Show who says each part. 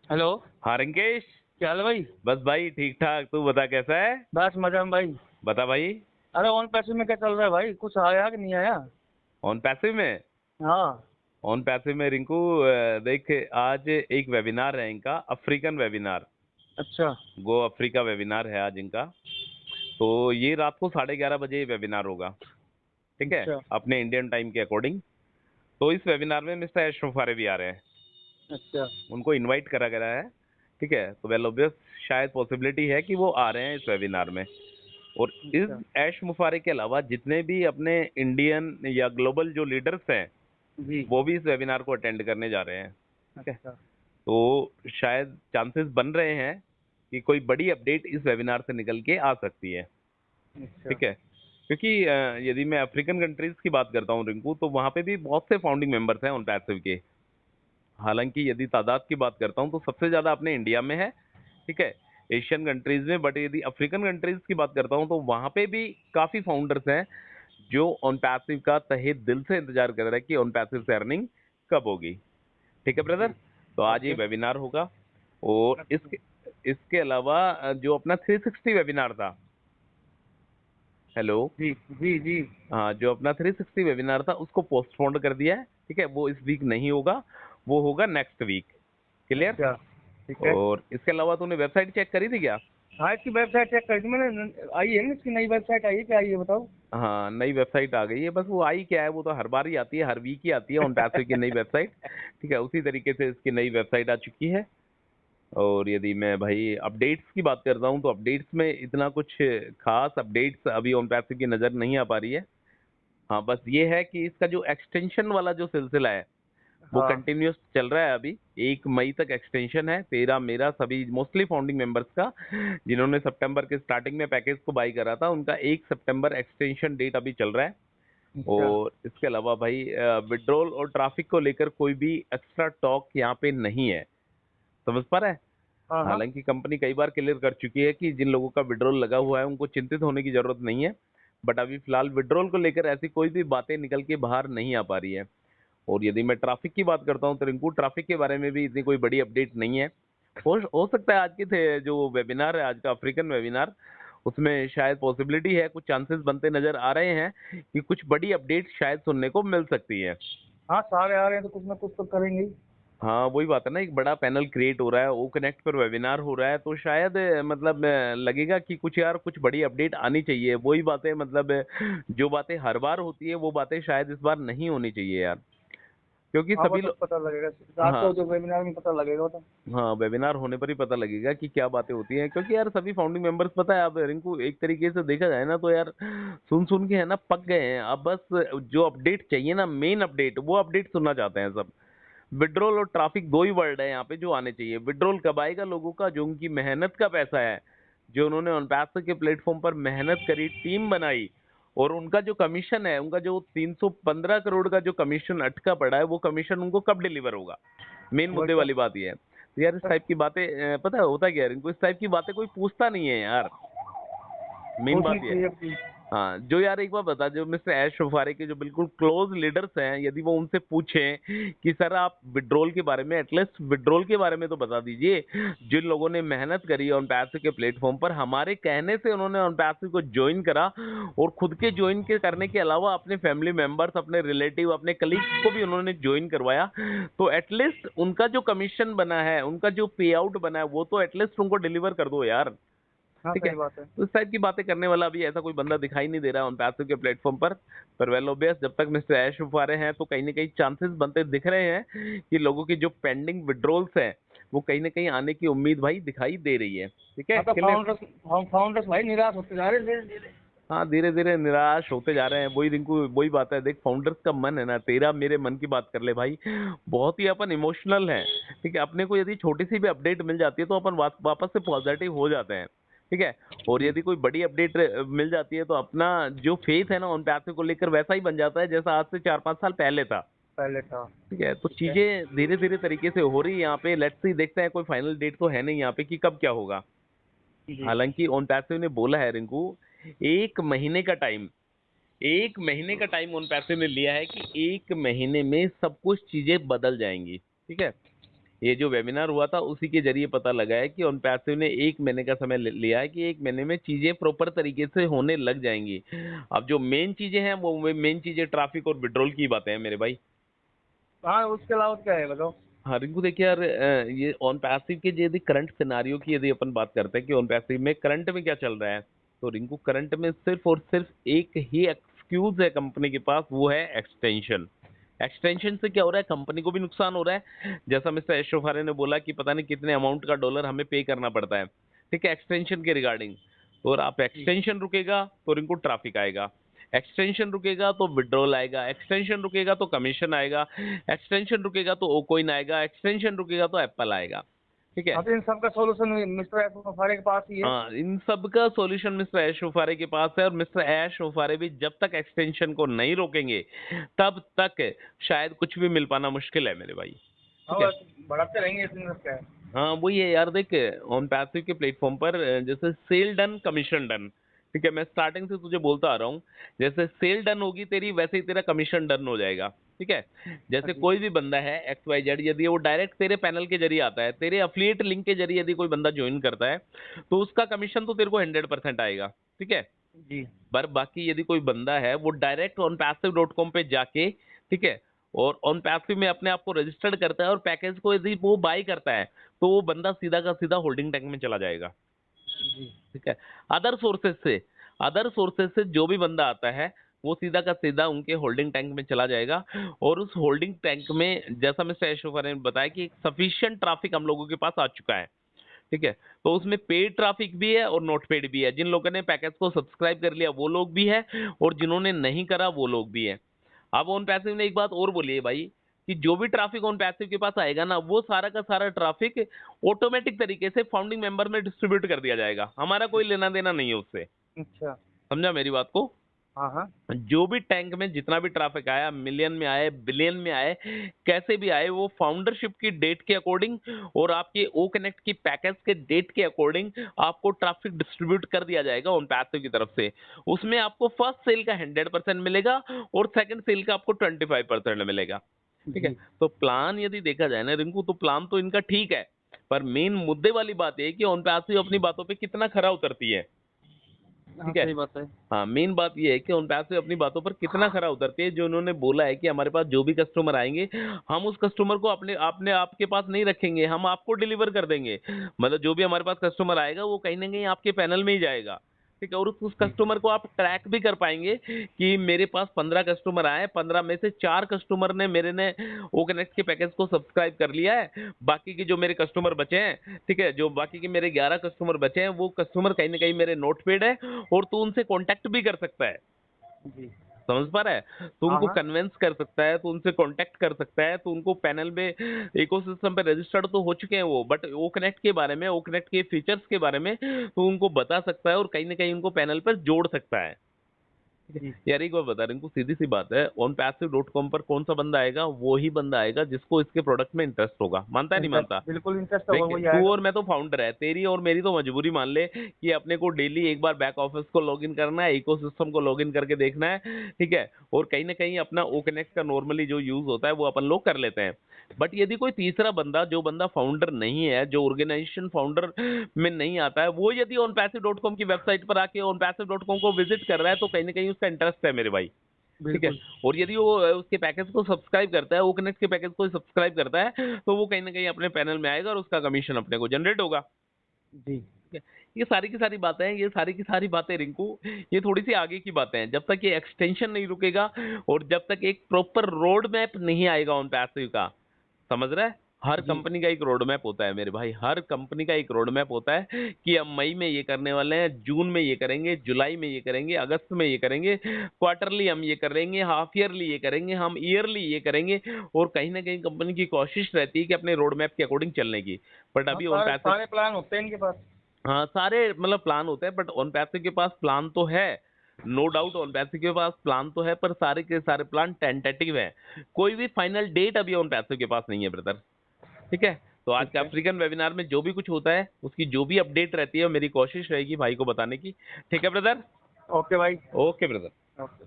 Speaker 1: Hello.
Speaker 2: हाँ रिंकेश।
Speaker 1: क्या हाल है भाई?
Speaker 2: बस भाई ठीक ठाक, तू बता कैसा है।
Speaker 1: बस मजा में भाई।
Speaker 2: बता भाई।
Speaker 1: अरे ऑन पैसे में क्या चल रहा है भाई? कुछ आया कि नहीं आया?
Speaker 2: ऑन पैसिव में।
Speaker 1: हाँ।
Speaker 2: ऑन पैसिव में रिंकू, देख आज एक वेबिनार है इनका, अफ्रीकन वेबिनार।
Speaker 1: अच्छा।
Speaker 2: गो अफ्रीका वेबिनार है आज इनका। तो ये रात को 11:30 बजे वेबिनार होगा। ठीक है,
Speaker 1: अच्छा।
Speaker 2: अपने इंडियन टाइम के अकॉर्डिंग। तो इस वेबिनार में मिस्टर एश मुफारे भी आ रहे हैं।
Speaker 1: अच्छा।
Speaker 2: उनको इनवाइट करा गया है। ठीक है, तो वेल ऑब्वियस शायद पॉसिबिलिटी है कि वो आ रहे हैं इस वेबिनार में। और इस
Speaker 1: अच्छा।
Speaker 2: ऐश मुफारे के अलावा जितने भी अपने इंडियन या ग्लोबल जो लीडर्स हैं,
Speaker 1: जी।
Speaker 2: वो भी इस वेबिनार को अटेंड करने जा रहे हैं। ठीक है,
Speaker 1: अच्छा।
Speaker 2: तो शायद चांसेस बन रहे हैं कि कोई बड़ी अपडेट इस वेबिनार से निकल के आ सकती है।
Speaker 1: अच्छा।
Speaker 2: ठीक है, क्योंकि यदि मैं अफ्रीकन कंट्रीज की बात करता हूँ रिंकू, तो वहाँ पे भी बहुत से फाउंडिंग मेंबर्स हैं उन पैसिव के। हालांकि यदि तादाद की बात करता हूँ तो सबसे ज्यादा अपने इंडिया में है। ठीक है, एशियन कंट्रीज में। बट यदि अफ्रीकन कंट्रीज की बात करता हूँ तो वहाँ पे भी काफी फाउंडर्स हैं जो ऑन पैसिव का तहे दिल से इंतजार कर रहे हैं कि ऑन पैसिव से अर्निंग कब होगी। ठीक है ब्रदर,
Speaker 1: जी।
Speaker 2: तो आज ये
Speaker 1: ओके।
Speaker 2: वेबिनार होगा। और
Speaker 1: अच्छा।
Speaker 2: इसके इसके अलावा जो अपना 360 वेबिनार था। हेलो।
Speaker 1: जी जी जी।
Speaker 2: हाँ, जो अपना 360 वेबिनार था उसको पोस्टपोन कर दिया है। ठीक है, वो इस वीक नहीं होगा, वो होगा नेक्स्ट वीक। क्लियर।
Speaker 1: अच्छा। ठीक है।
Speaker 2: और इसके अलावा तूने वेबसाइट चेक करी थी क्या।
Speaker 1: हाँ, इसकी वेबसाइट चेक कर दी मैंने। आई है ना, इसकी नई वेबसाइट आई है? क्या आई है बताओ?
Speaker 2: हाँ, नई वेबसाइट आ गई है। बस वो आई क्या है, वो तो हर बार ही आती है, हर वीक ही आती है ऑन पैसे की नई वेबसाइट। ठीक है, उसी तरीके से इसकी नई वेबसाइट आ चुकी है। और यदि मैं भाई अपडेट्स की बात करता हूँ तो अपडेट्स में इतना कुछ खास अपडेट्स अभी ऑन पैसे की नज़र नहीं आ पा रही है। हाँ, बस ये है कि इसका जो एक्सटेंशन वाला जो सिलसिला है वो
Speaker 1: हाँ।
Speaker 2: कंटिन्यूस चल रहा है। अभी 1 मई तक एक्सटेंशन है, तेरा मेरा सभी मोस्टली फाउंडिंग मेंबर्स का, जिन्होंने सितंबर के स्टार्टिंग में पैकेज को बाई करा था, उनका 1 सितंबर एक्सटेंशन डेट अभी चल रहा है।
Speaker 1: अच्छा।
Speaker 2: और इसके अलावा भाई विड्रॉल और ट्रैफिक को लेकर कोई भी एक्स्ट्रा टॉक यहाँ पे नहीं है। समझ पा रहा है।
Speaker 1: हाँ हाँ।
Speaker 2: हालांकि कंपनी कई बार क्लियर कर चुकी है कि जिन लोगों का विड्रॉल लगा हुआ है उनको चिंतित होने की जरूरत नहीं है। बट अभी फिलहाल विड्रॉल को लेकर ऐसी कोई भी बातें निकल के बाहर नहीं आ पा रही है। और यदि मैं ट्रैफिक की बात करता हूँ तो रिंकू, ट्रैफिक के बारे में भी इतनी कोई बड़ी अपडेट नहीं है। हो सकता है आज के थे जो वेबिनार है, आज का अफ्रीकन वेबिनार, उसमें शायद पॉसिबिलिटी है, कुछ चांसेस बनते नजर आ रहे हैं कि कुछ बड़ी अपडेट शायद सुनने को मिल सकती है।
Speaker 1: हाँ, सारे आ रहे हैं तो कुछ ना कुछ तो करेंगे ही।
Speaker 2: हाँ, वही बात है ना, एक बड़ा पैनल क्रिएट हो रहा है, वो कनेक्ट पर वेबिनार हो रहा है, तो शायद मतलब लगेगा कि कुछ यार कुछ बड़ी अपडेट आनी चाहिए। वही बातें मतलब जो बातें हर बार होती है वो बातें शायद इस बार नहीं होनी चाहिए यार, क्योंकि
Speaker 1: हाँ, वो
Speaker 2: सभी
Speaker 1: तो
Speaker 2: लोग।
Speaker 1: पता लगेगा। रात को
Speaker 2: हाँ।
Speaker 1: जो वेबिनार में पता लगेगा वो तो।
Speaker 2: हाँ, वेबिनार होने पर ही पता लगेगा कि क्या बातें होती हैं, क्योंकि यार सभी फाउंडिंग मेंबर्स, पता है अब रिंकू, एक तरीके से देखा जाए ना तो यार सुन सुन के है ना पक गए हैं। अब बस जो अपडेट चाहिए ना, मेन अपडेट, वो अपडेट सुनना चाहते हैं सब। विड्रॉल और ट्रैफिक दो ही वर्ड है यहाँ पे जो आने चाहिए। विड्रॉल कब आएगा लोगों का, जो उनकी मेहनत का पैसा है, जो उन्होंने ऑनपैस के प्लेटफॉर्म पर मेहनत करी, टीम बनाई, और उनका जो कमीशन है, उनका जो 315 करोड़ का जो कमीशन अटका पड़ा है, वो कमीशन उनको कब डिलीवर होगा। मेन
Speaker 1: वही
Speaker 2: मुद्दे
Speaker 1: तो।
Speaker 2: वाली बात ये है। तो यार इस टाइप की बातें पता है होता क्या है इनको, इस टाइप की बातें कोई पूछता नहीं है यार। मेन
Speaker 1: पूछनी
Speaker 2: बात ये है।
Speaker 1: चाहिए अपनी।
Speaker 2: हाँ, जो यार एक बार बता, जो मिस्टर ऐश सफारी के जो बिल्कुल क्लोज लीडर्स हैं, यदि वो उनसे पूछें कि सर आप विड्रॉल के बारे में, एटलीस्ट विड्रॉल के बारे में तो बता दीजिए, जिन लोगों ने मेहनत करी ऑन पैसे के प्लेटफॉर्म पर, हमारे कहने से उन्होंने ऑन पैसे को ज्वाइन करा, और खुद के ज्वाइन के करने के अलावा अपने फैमिली मेंबर्स, अपने रिलेटिव, अपने कलीग्स को भी उन्होंने ज्वाइन करवाया, तो एटलीस्ट उनका जो कमीशन बना है, उनका जो पे आउट बना है, वो तो एटलीस्ट उनको डिलीवर कर दो यार।
Speaker 1: हाँ,
Speaker 2: ठीक है,
Speaker 1: सही बात है।
Speaker 2: तो इस टाइप की बातें करने वाला अभी ऐसा कोई बंदा दिखाई नहीं दे रहा उन पैसों के प्लेटफॉर्म पर वेल ओबियस जब तक मिस्टर ऐश रहे हैं तो कहीं ना कहीं चांसेस बनते दिख रहे हैं कि लोगों की जो पेंडिंग विड्रॉल्स हैं वो कहीं ना कहीं आने की उम्मीद भाई दिखाई दे रही है। ठीक है,
Speaker 1: हाँ, तो
Speaker 2: क्लियर।
Speaker 1: फाउंडर्स, हम फाउंडर्स भाई निराश होते जा रहे हैं धीरे धीरे।
Speaker 2: हाँ, धीरे धीरे निराश होते जा रहे हैं। वही रिंकू, वही बात है, देख फाउंडर्स का मन है ना, तेरा मेरे मन की बात कर ले भाई, बहुत ही अपन इमोशनल हैं। ठीक है, अपने को यदि छोटी सी भी अपडेट मिल जाती है तो अपन वापस से पॉजिटिव हो जाते हैं। ठीक है, और
Speaker 1: जी।
Speaker 2: यदि कोई बड़ी अपडेट मिल जाती है तो अपना जो फेथ है ना उन पैसे को लेकर वैसा ही बन जाता है जैसा आज से 4-5 साल पहले था।
Speaker 1: पहले था।
Speaker 2: ठीक है, तो
Speaker 1: ठीक है।
Speaker 2: चीजें धीरे धीरे तरीके से हो रही है यहाँ पे। लेट्स सी, देखते हैं, कोई फाइनल डेट तो है नहीं यहाँ पे कि कब क्या होगा।
Speaker 1: जी।
Speaker 2: हालांकि ऑन पैसिव ने बोला है रिंकू, 1 महीने का टाइम, 1 महीने का टाइम उन पैसे ने लिया है कि 1 महीने में सब कुछ चीजें बदल जाएंगी। ठीक है, ये जो वेबिनार हुआ था उसी के जरिए पता लगा है कि ऑन पैसिव ने 1 महीने का समय लिया है कि 1 महीने में चीजें प्रॉपर तरीके से होने लग जाएंगी। अब जो मेन चीजें हैं वो मेन चीजें ट्रैफिक और विड्रॉल की बातें हैं मेरे भाई।
Speaker 1: हाँ, उसके अलावा क्या है बताओ।
Speaker 2: हाँ रिंकू देखिए यार, ये ऑन पैसिव के यदि करंट सिनारियो की यदि अपन बात करते हैं कि ऑन पैसिव में करंट में क्या चल रहा है, तो रिंकू करंट में सिर्फ और सिर्फ एक ही एक्सक्यूज है कंपनी के पास, वो है एक्सटेंशन। एक्सटेंशन से क्या हो रहा है, कंपनी को भी नुकसान हो रहा है, जैसा मिस्टर एशोफारे ने बोला कि पता नहीं कितने अमाउंट का डॉलर हमें पे करना पड़ता है, ठीक है, एक्सटेंशन के रिगार्डिंग। और आप एक्सटेंशन रुकेगा तो रिंकू ट्रैफिक आएगा, एक्सटेंशन रुकेगा तो विड्रॉल आएगा, एक्सटेंशन रुकेगा तो कमीशन आएगा, एक्सटेंशन रुकेगा तो ओकॉइन आएगा, एक्सटेंशन रुकेगा तो एप्पल आएगा, ठीक है।
Speaker 1: अब इन सब का सोल्यूशन मिस्टर एफआर के पास ही है।
Speaker 2: हाँ, इन सब का सॉल्यूशन मिस्टर ऐश ओफारे के पास है, और मिस्टर ऐश ओफारे भी जब तक एक्सटेंशन को नहीं रोकेंगे तब तक शायद कुछ भी मिल पाना मुश्किल है मेरे भाई, ठीक है।
Speaker 1: और बढ़ाते रहेंगे इसमें सब क्या है।
Speaker 2: हाँ वही है यार, देख ऑन पैसिव के प्लेटफॉर्म पर जैसे सेल डन कमीशन डन, ठीक है, मैं स्टार्टिंग से तुझे बोलता आ रहा हूँ, जैसे सेल डन होगी तेरी वैसे ही तेरा कमीशन डन हो जाएगा, ठीक है। जैसे कोई भी बंदा है XYZ, यदि वो डायरेक्ट तेरे पैनल के जरिए आता है, तेरे अफिलिएट लिंक के जरिए यदि कोई बंदा ज्वाइन करता है, तो उसका कमीशन तो तेरे को 100% आएगा, ठीक है।
Speaker 1: जी।
Speaker 2: पर बाकी यदि कोई बंदा है वो डायरेक्ट onpassive.com पे जाके, ठीक है, और ऑन पैसिव में अपने आप को रजिस्टर्ड करता है और पैकेज को यदि वो बाय करता है, तो वो बंदा सीधा का सीधा होल्डिंग टैंक में चला जाएगा,
Speaker 1: जी।
Speaker 2: ठीक है। अदर सोर्सेज से जो भी बंदा आता है वो सीधा का सीधा उनके होल्डिंग टैंक में चला जाएगा, और उस होल्डिंग टैंक में जैसा मिस्टर एशोफर ने बताया कि सफिशिएंट ट्रैफिक हम लोगों के पास आ चुका है, ठीक है। तो उसमें पेड ट्रैफिक भी है और नॉट पेड भी है, जिन लोगों ने पैकेज को सब्सक्राइब कर लिया वो लोग भी है, और जिन्होंने नहीं करा वो लोग भी है। अब ऑन पैसिव ने एक बात और बोली है भाई, कि जो भी ट्रैफिक ऑन पैसिव के पास आएगा ना, वो सारा का सारा ट्रैफिक ऑटोमेटिक तरीके से फाउंडिंग मेंबर में डिस्ट्रीब्यूट कर दिया जाएगा, हमारा कोई लेना देना नहीं है उससे।
Speaker 1: अच्छा।
Speaker 2: समझा मेरी बात को।
Speaker 1: हाँ हाँ।
Speaker 2: जो भी टैंक में जितना भी ट्रैफिक आया, मिलियन में आए, बिलियन में आए, कैसे भी आए, वो फाउंडरशिप की डेट के अकॉर्डिंग और आपके ओ कनेक्ट की पैकेज के डेट के अकॉर्डिंग आपको ट्रैफिक डिस्ट्रीब्यूट कर दिया जाएगा ऑन पैसिव की तरफ से। उसमें आपको फर्स्ट सेल का 100% मिलेगा और सेकंड सेल का आपको 25% मिलेगा, ठीक है।
Speaker 1: जी।
Speaker 2: तो प्लान यदि देखा जाए ना रिंकू, तो प्लान तो इनका ठीक है, पर मेन मुद्दे वाली बात है कि ऑन पैसिव अपनी बातों पे कितना खरा उतरती है,
Speaker 1: हाँ,
Speaker 2: ठीक है।
Speaker 1: सही बात है।
Speaker 2: हाँ, मेन बात ये है कि उन पैसे अपनी बातों पर कितना खरा उतरती है। जो उन्होंने बोला है कि हमारे पास जो भी कस्टमर आएंगे, हम उस कस्टमर को अपने आपके पास नहीं रखेंगे, हम आपको डिलीवर कर देंगे। मतलब जो भी हमारे पास कस्टमर आएगा वो कहीं ना कहीं आपके पैनल में ही जाएगा, ठीक है। और उस कस्टमर को आप ट्रैक भी कर पाएंगे कि मेरे पास 15 कस्टमर आए, 15 में से 4 कस्टमर ने मेरे ने ओ कनेक्ट के पैकेज को सब्सक्राइब कर लिया है, बाकी के जो मेरे कस्टमर बचे हैं, ठीक है, जो बाकी के मेरे 11 कस्टमर बचे हैं, वो कस्टमर कहीं ना कहीं मेरे नोट पेड है, और तू उनसे कांटेक्ट भी कर सकता है।
Speaker 1: जी।
Speaker 2: समझ पा रहा है, तो
Speaker 1: हाँ
Speaker 2: उनको
Speaker 1: हाँ।
Speaker 2: कन्विंस कर सकता है, तो उनसे कांटेक्ट कर सकता है, तो उनको पैनल में इकोसिस्टम पे रजिस्टर्ड तो हो चुके हैं वो, बट ओ कनेक्ट के बारे में, ओ कनेक्ट के फीचर्स के बारे में तो उनको बता सकता है और कहीं ना कहीं उनको पैनल पर जोड़ सकता है, ठीक है।
Speaker 1: जी।
Speaker 2: यार एक बार बता रहा हूँ, सीधी सी बात है, onpassive.com पर कौन सा बंदा आएगा, वो ही बंदा आएगा जिसको इसके प्रोडक्ट में इंटरेस्ट होगा, मानता है नहीं मानता।
Speaker 1: बिल्कुल इंटरेस्ट होगा,
Speaker 2: देख
Speaker 1: वही
Speaker 2: तू
Speaker 1: आएगा।
Speaker 2: और मैं तो फाउंडर है, तेरी और मेरी तो मजबूरी मान ले कि अपने को डेली एक बार बैक ऑफिस को लॉगिन करना है, इकोसिस्टम को लॉगिन करके देखना है, ठीक है। और कहीं ना कहीं अपना ओ कनेक्ट का नॉर्मली जो यूज होता है वो अपन लोग कर लेते हैं। बट यदि कोई तीसरा बंदा, जो बंदा फाउंडर नहीं है, जो ऑर्गेनाइजेशन फाउंडर में नहीं आता है, वो यदि onpassive.com की वेबसाइट पर आके onpassive.com को विजिट कर रहा है, तो कहीं ना कहीं उसका इंटरेस्ट है मेरे भाई, ठीक है।
Speaker 1: बिल्कुल।
Speaker 2: और यदि वो उसके पैकेज को सब्सक्राइब करता है, वो कनेक्ट के पैकेज को सब्सक्राइब करता है, तो वो कहीं ना कहीं अपने पैनल में आएगा और उसका कमीशन अपने को जनरेट होगा,
Speaker 1: जी।
Speaker 2: ठीक है। ये सारी की सारी बातें हैं, ये सारी की सारी बातें रिंकू, ये थोड़ी सी आगे की बातें हैं। जब तक ये एक्सटेंशन नहीं रुकेगा और जब तक एक प्रॉपर रोड मैप नहीं आएगा ऑन पैसिव का, समझ रहा है, हर
Speaker 1: जी।
Speaker 2: कंपनी का एक रोड मैप होता है मेरे भाई, हर कंपनी का एक रोड मैप होता है कि हम मई में ये करने वाले हैं, जून में ये करेंगे, जुलाई में ये करेंगे, अगस्त में ये करेंगे, क्वार्टरली हम ये करेंगे, हाफ ईयरली ये करेंगे, हम ईयरली ये करेंगे। और कहीं ना कहीं कंपनी की कोशिश रहती है कि अपने रोड मैप के अकॉर्डिंग चलने की। बट
Speaker 1: हाँ,
Speaker 2: अभी ऑन
Speaker 1: सारे
Speaker 2: पैसिव,
Speaker 1: सारे प्लान होते हैं इनके पास।
Speaker 2: हाँ सारे मतलब प्लान होते हैं, बट ऑन पैसिव के पास प्लान तो है, नो डाउट ऑन पैसिव के पास प्लान तो है, पर सारे के सारे प्लान टेंटेटिव है, कोई भी फाइनल डेट अभी ऑन पैसिव के पास नहीं है ब्रदर, ठीक है। तो आज
Speaker 1: ठीक
Speaker 2: का
Speaker 1: है।
Speaker 2: अफ्रीकन वेबिनार में जो भी कुछ होता है, उसकी जो भी अपडेट रहती है, मेरी कोशिश रहेगी भाई को बताने की, ठीक है ब्रदर।
Speaker 1: ओके भाई।
Speaker 2: Okay brother.
Speaker 1: ओके।